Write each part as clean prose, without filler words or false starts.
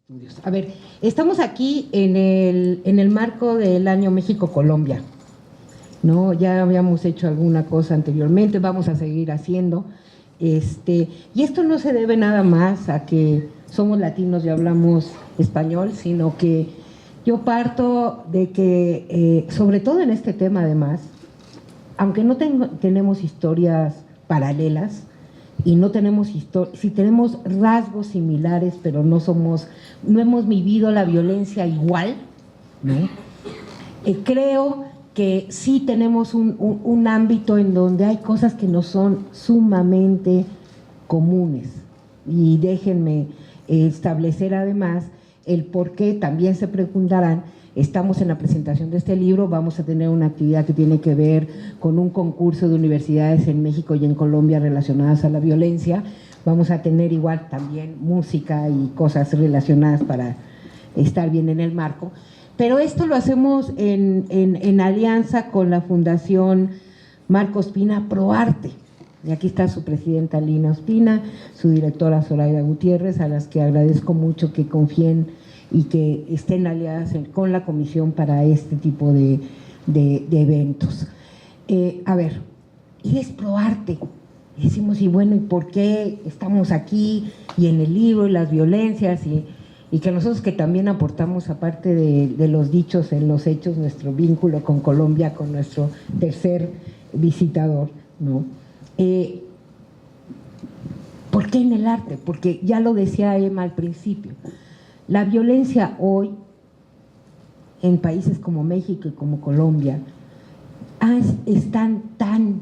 estudios. A ver, estamos aquí en el marco del Año México-Colombia, ¿no? Ya habíamos hecho alguna cosa anteriormente, vamos a seguir haciendo. Y esto no se debe nada más a que somos latinos y hablamos español, sino que yo parto de que, sobre todo en este tema además, aunque no tenemos historias paralelas, y no tenemos si tenemos rasgos similares, pero no hemos vivido la violencia igual, ¿no? Creo que sí tenemos un ámbito en donde hay cosas que nos son sumamente comunes. Y déjenme establecer además el por qué, también se preguntarán. Estamos en la presentación de este libro, vamos a tener una actividad que tiene que ver con un concurso de universidades en México y en Colombia relacionadas a la violencia. Vamos a tener igual también música y cosas relacionadas para estar bien en el marco. Pero esto lo hacemos en alianza con la Fundación Marco Ospina ProArte. Y aquí está su presidenta Lina Ospina, su directora Zoraida Gutiérrez, a las que agradezco mucho que confíen y que estén aliadas con la comisión para este tipo de eventos. A ver, y es ProArte. Y decimos, y bueno, ¿y por qué estamos aquí? Y en el libro, y las violencias, y que nosotros que también aportamos, aparte de los dichos en los hechos, nuestro vínculo con Colombia, con nuestro tercer visitador, ¿no? ¿Por qué en el arte? Porque ya lo decía Emma al principio, la violencia hoy en países como México y como Colombia están tan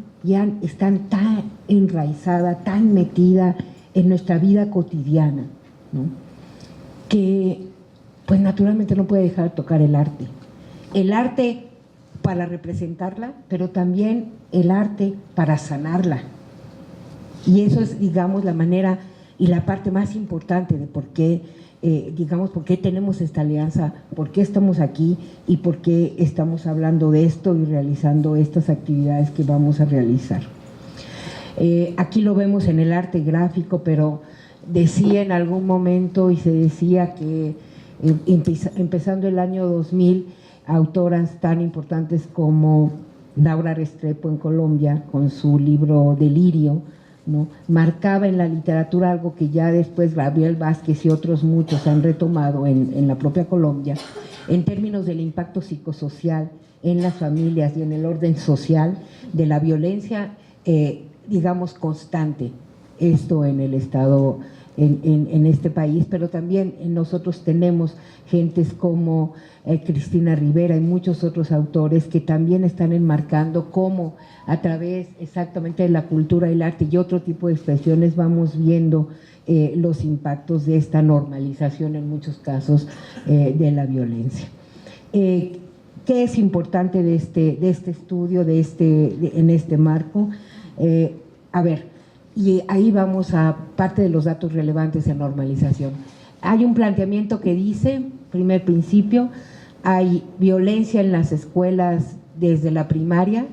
enraizada, tan metida en nuestra vida cotidiana, ¿no? Que pues naturalmente no puede dejar de tocar el arte para representarla, pero también el arte para sanarla. Y eso es, digamos, la manera y la parte más importante de por qué, por qué tenemos esta alianza, por qué estamos aquí y por qué estamos hablando de esto y realizando estas actividades que vamos a realizar. Aquí lo vemos en el arte gráfico, pero decía en algún momento y se decía que empezando el año 2000, autoras tan importantes como Laura Restrepo en Colombia, con su libro Delirio, ¿no?, marcaba en la literatura algo que ya después Gabriel Vázquez y otros muchos han retomado en la propia Colombia, en términos del impacto psicosocial en las familias y en el orden social de la violencia, digamos, constante, esto en el Estado, en este país, pero también nosotros tenemos gentes como Cristina Rivera y muchos otros autores que también están enmarcando cómo a través exactamente de la cultura, el arte y otro tipo de expresiones vamos viendo los impactos de esta normalización en muchos casos de la violencia. ¿Qué es importante de este estudio, en este marco? A ver, y ahí vamos a parte de los datos relevantes de normalización. Hay un planteamiento que dice, primer principio, hay violencia en las escuelas desde la primaria,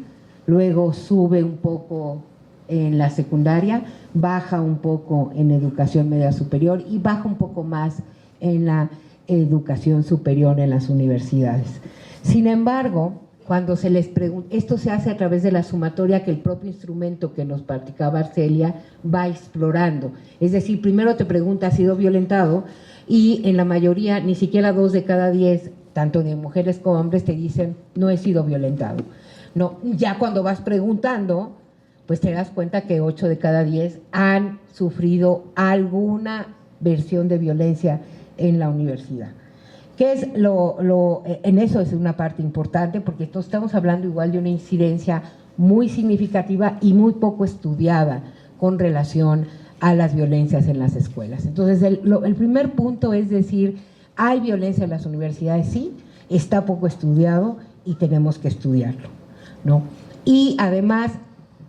luego sube un poco en la secundaria, baja un poco en educación media superior y baja un poco más en la educación superior en las universidades. Sin embargo, cuando se les pregunta, esto se hace a través de la sumatoria que el propio instrumento que nos platicaba Arcelia va explorando. Es decir, primero te pregunta, ¿has sido violentado? Y en la mayoría, ni siquiera 2 de cada 10, tanto de mujeres como hombres, te dicen, no he sido violentado. No, ya cuando vas preguntando, pues te das cuenta que 8 de cada 10 han sufrido alguna versión de violencia en la universidad. ¿Qué es en eso es una parte importante, porque estamos hablando igual de una incidencia muy significativa y muy poco estudiada con relación a las violencias en las escuelas. Entonces, el primer punto es decir, hay violencia en las universidades, sí, está poco estudiado y tenemos que estudiarlo, ¿no? Y además,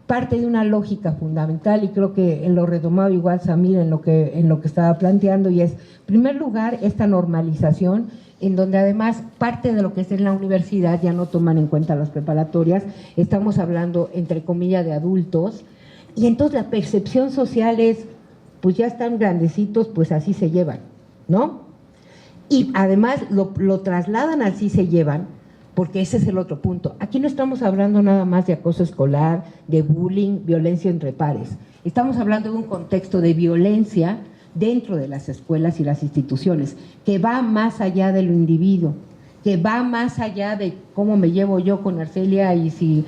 parte de una lógica fundamental, y creo que lo retomaba igual Samir en lo que estaba planteando, y es, en primer lugar, esta normalización, en donde además parte de lo que es en la universidad ya no toman en cuenta las preparatorias, estamos hablando entre comillas de adultos, y entonces la percepción social es, pues ya están grandecitos, pues así se llevan, ¿no? Y además lo trasladan así, se llevan, porque ese es el otro punto. Aquí no estamos hablando nada más de acoso escolar, de bullying, violencia entre pares. Estamos hablando de un contexto de violencia dentro de las escuelas y las instituciones, que va más allá del individuo, que va más allá de cómo me llevo yo con Arcelia y si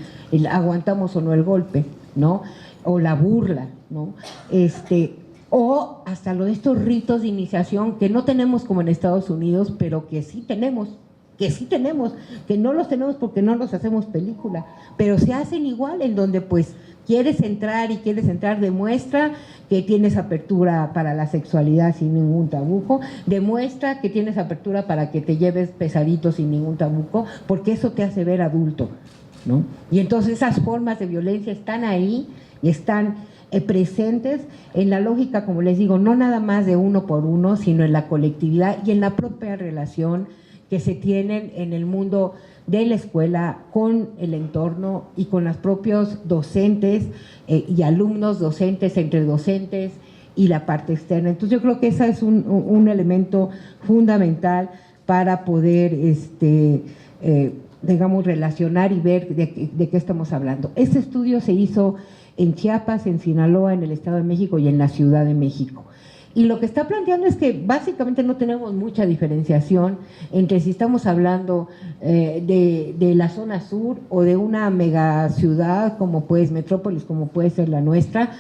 aguantamos o no el golpe, ¿no? O la burla, ¿no? O hasta lo de estos ritos de iniciación que no tenemos como en Estados Unidos, pero que sí tenemos, que no los tenemos porque no los hacemos película, pero se hacen igual, en donde pues quieres entrar, demuestra que tienes apertura para la sexualidad sin ningún tabujo, demuestra que tienes apertura para que te lleves pesaditos sin ningún tabujo, porque eso te hace ver adulto, ¿no? Y entonces esas formas de violencia están ahí y están presentes en la lógica, como les digo, no nada más de uno por uno, sino en la colectividad y en la propia relación que se tienen en el mundo de la escuela con el entorno y con los propios docentes y alumnos, docentes, entre docentes y la parte externa. Entonces yo creo que ese es un elemento fundamental para poder, digamos, relacionar y ver de qué estamos hablando. Este estudio se hizo en Chiapas, en Sinaloa, en el Estado de México y en la Ciudad de México. Y lo que está planteando es que básicamente no tenemos mucha diferenciación entre si estamos hablando de la zona sur o de una megaciudad como pues metrópolis, como puede ser la nuestra,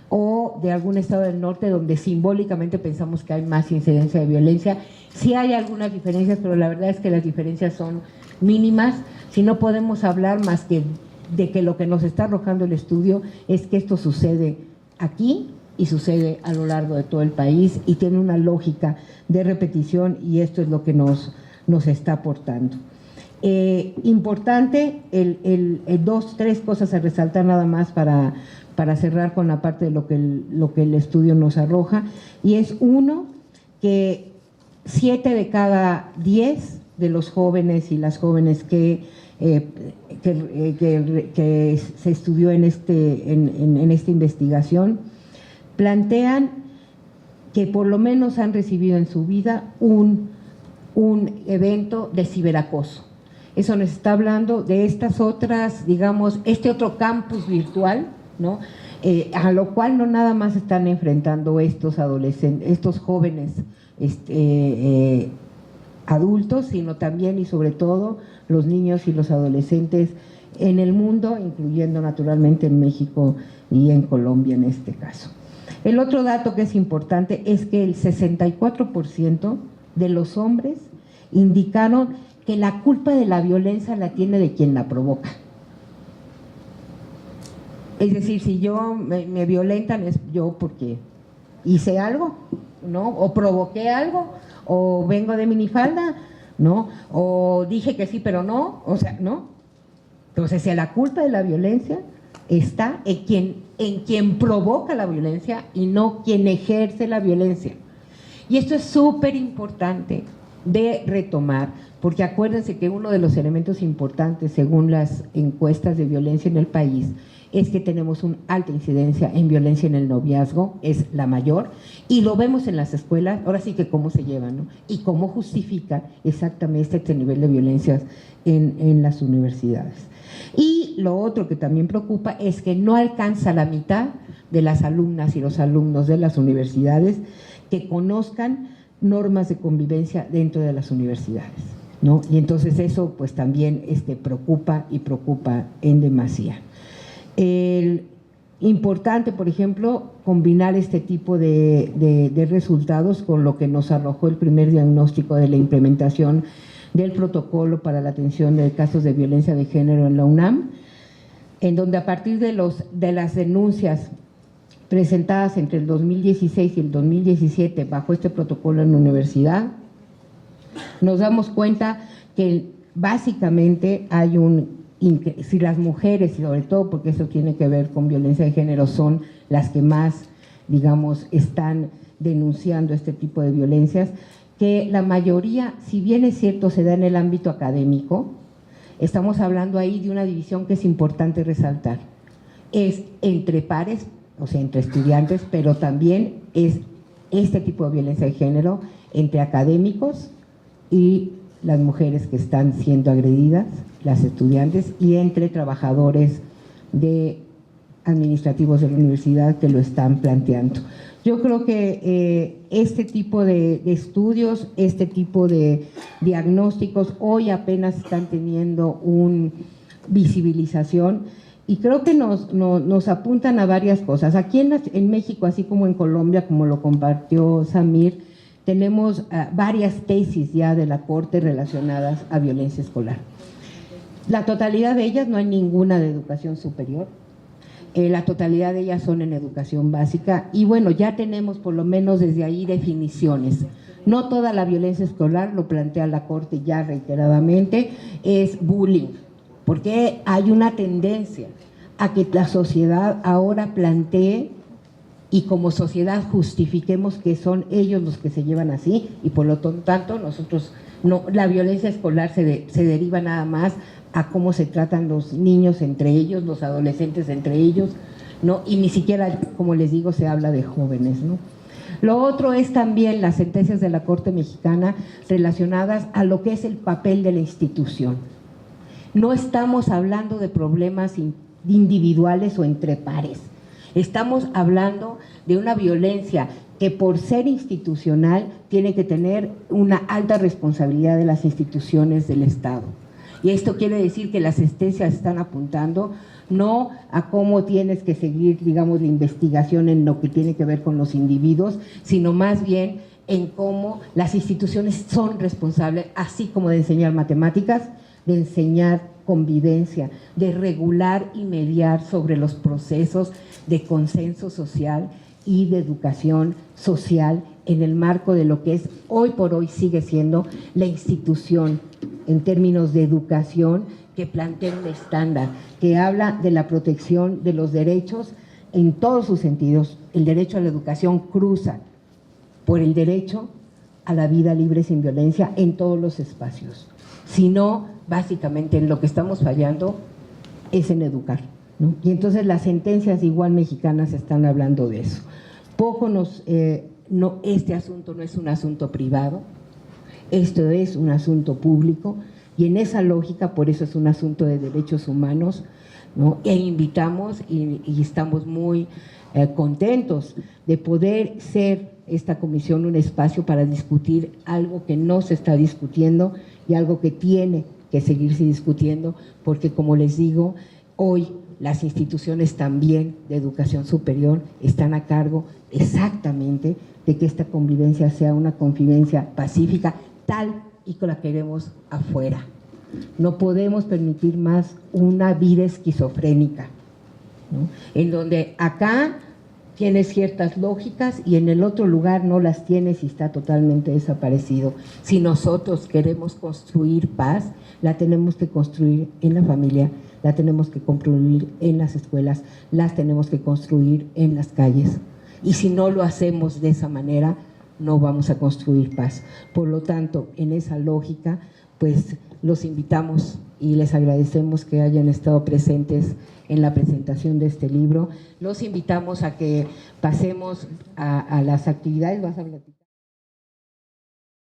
o de algún estado del norte donde simbólicamente pensamos que hay más incidencia de violencia. Sí hay algunas diferencias, pero la verdad es que las diferencias son mínimas. Si no podemos hablar más que de que lo que nos está arrojando el estudio es que esto sucede aquí y sucede a lo largo de todo el país y tiene una lógica de repetición, y esto es lo que nos está aportando. Importante, tres cosas a resaltar nada más para cerrar con la parte de lo que el estudio nos arroja, y es uno, que 7 de cada 10 de los jóvenes y las jóvenes que se estudió en esta investigación plantean que por lo menos han recibido en su vida un evento de ciberacoso. Eso nos está hablando de estas otras, digamos, este otro campus virtual, ¿no? A lo cual no nada más están enfrentando estos adolescentes, estos jóvenes adultos, sino también y sobre todo los niños y los adolescentes en el mundo, incluyendo naturalmente en México y en Colombia en este caso. El otro dato que es importante es que el 64% de los hombres indicaron que la culpa de la violencia la tiene de quien la provoca. Es decir, si me violentan es yo porque hice algo, ¿no? O provoqué algo, o vengo de minifalda, ¿no? O dije que sí, pero no, o sea, ¿no? Entonces, si la culpa de la violencia está en quien provoca la violencia y no quien ejerce la violencia. Y esto es súper importante de retomar, porque acuérdense que uno de los elementos importantes según las encuestas de violencia en el país es que tenemos una alta incidencia en violencia en el noviazgo, es la mayor, y lo vemos en las escuelas, ahora sí que cómo se llevan, ¿no? Y cómo justifica exactamente este nivel de violencias en las universidades. Y lo otro que también preocupa es que no alcanza la mitad de las alumnas y los alumnos de las universidades que conozcan normas de convivencia dentro de las universidades, ¿no? Y entonces eso pues también preocupa y preocupa en demasía. Importante, por ejemplo, combinar este tipo de resultados con lo que nos arrojó el primer diagnóstico de la implementación del protocolo para la atención de casos de violencia de género en la UNAM, en donde a partir de las denuncias presentadas entre el 2016 y el 2017 bajo este protocolo en la universidad, nos damos cuenta que básicamente hay si las mujeres, y sobre todo porque eso tiene que ver con violencia de género, son las que más, digamos, están denunciando este tipo de violencias, que la mayoría, si bien es cierto, se da en el ámbito académico, estamos hablando ahí de una división que es importante resaltar. Es entre pares, o sea, entre estudiantes, pero también es este tipo de violencia de género entre académicos y las mujeres que están siendo agredidas, las estudiantes, y entre trabajadores administrativos de la universidad que lo están planteando. Yo creo que este tipo de estudios, este tipo de diagnósticos hoy apenas están teniendo una visibilización y creo que nos apuntan a varias cosas. Aquí en México, así como en Colombia, como lo compartió Samir, tenemos varias tesis ya de la Corte relacionadas a violencia escolar. La totalidad de ellas, no hay ninguna de educación superior. La totalidad de ellas son en educación básica y bueno, ya tenemos por lo menos desde ahí definiciones. No toda la violencia escolar, lo plantea la Corte ya reiteradamente, es bullying, porque hay una tendencia a que la sociedad ahora plantee y como sociedad justifiquemos que son ellos los que se llevan así y por lo tanto nosotros no, la violencia escolar se deriva nada más a cómo se tratan los niños entre ellos, los adolescentes entre ellos, ¿no? Y ni siquiera, como les digo, se habla de jóvenes, ¿no? Lo otro es también las sentencias de la Corte Mexicana relacionadas a lo que es el papel de la institución. No estamos hablando de problemas individuales o entre pares, estamos hablando de una violencia que por ser institucional tiene que tener una alta responsabilidad de las instituciones del Estado. Y esto quiere decir que las sentencias están apuntando no a cómo tienes que seguir, digamos, la investigación en lo que tiene que ver con los individuos, sino más bien en cómo las instituciones son responsables, así como de enseñar matemáticas, de enseñar convivencia, de regular y mediar sobre los procesos de consenso social y de educación social en el marco de lo que es hoy por hoy sigue siendo la institución en términos de educación que plantea un estándar, que habla de la protección de los derechos en todos sus sentidos. El derecho a la educación cruza por el derecho a la vida libre sin violencia en todos los espacios. Si no, básicamente en lo que estamos fallando es en educar, ¿no? Y entonces las sentencias igual mexicanas están hablando de eso. Este asunto no es un asunto privado, esto es un asunto público y en esa lógica, por eso es un asunto de derechos humanos, ¿no? E invitamos y estamos muy contentos de poder ser esta comisión un espacio para discutir algo que no se está discutiendo y algo que tiene que seguirse discutiendo, porque como les digo, hoy las instituciones también de educación superior están a cargo exactamente de que esta convivencia sea una convivencia pacífica, tal y como la queremos afuera. No podemos permitir más una vida esquizofrénica, ¿no? En donde acá tienes ciertas lógicas y en el otro lugar no las tienes y está totalmente desaparecido. Si nosotros queremos construir paz, la tenemos que construir en la familia, la tenemos que construir en las escuelas, las tenemos que construir en las calles. Y si no lo hacemos de esa manera, no vamos a construir paz. Por lo tanto, en esa lógica, pues los invitamos y les agradecemos que hayan estado presentes en la presentación de este libro. Los invitamos a que pasemos a las actividades. ¿Vas a hablar?